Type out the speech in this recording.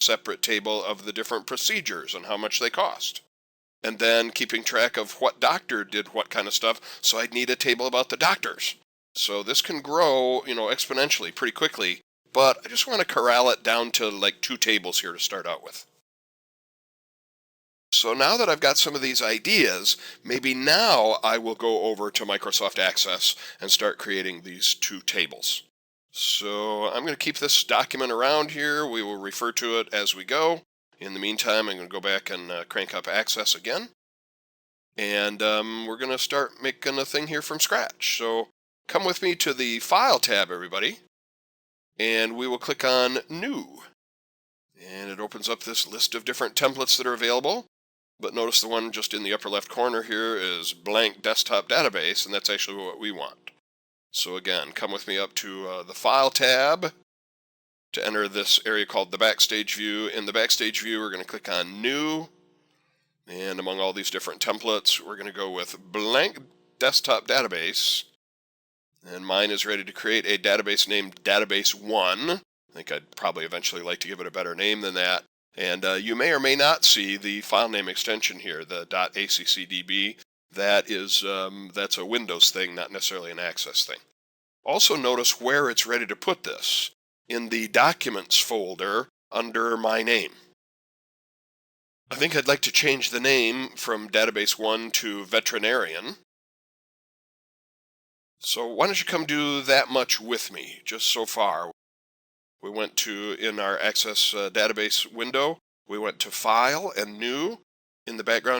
separate table of the different procedures and how much they cost. And then keeping track of what doctor did what kind of stuff, so I'd need a table about the doctors. So this can grow, exponentially pretty quickly, but I just want to corral it down to like 2 tables here to start out with. So now that I've got some of these ideas, maybe now I will go over to Microsoft Access and start creating these 2 tables. So I'm going to keep this document around here. We will refer to it as we go. In the meantime, I'm going to go back and crank up Access again. And we're going to start making a thing here from scratch. So come with me to the File tab, everybody. And we will click on New. And it opens up this list of different templates that are available. But notice the one just in the upper left corner here is blank desktop database, and that's actually what we want. So again, come with me up to the File tab to enter this area called the Backstage View. In the Backstage View, we're going to click on New. And among all these different templates, we're going to go with blank desktop database. And mine is ready to create a database named Database1. I think I'd probably eventually like to give it a better name than that. And you may or may not see the file name extension here, the .accdb. That's a Windows thing, not necessarily an Access thing. Also notice where it's ready to put this, in the Documents folder under my name. I think I'd like to change the name from Database1 to Veterinarian. So why don't you come do that much with me, just so far. We went to, in our Access database window, we went to File and New. In the background,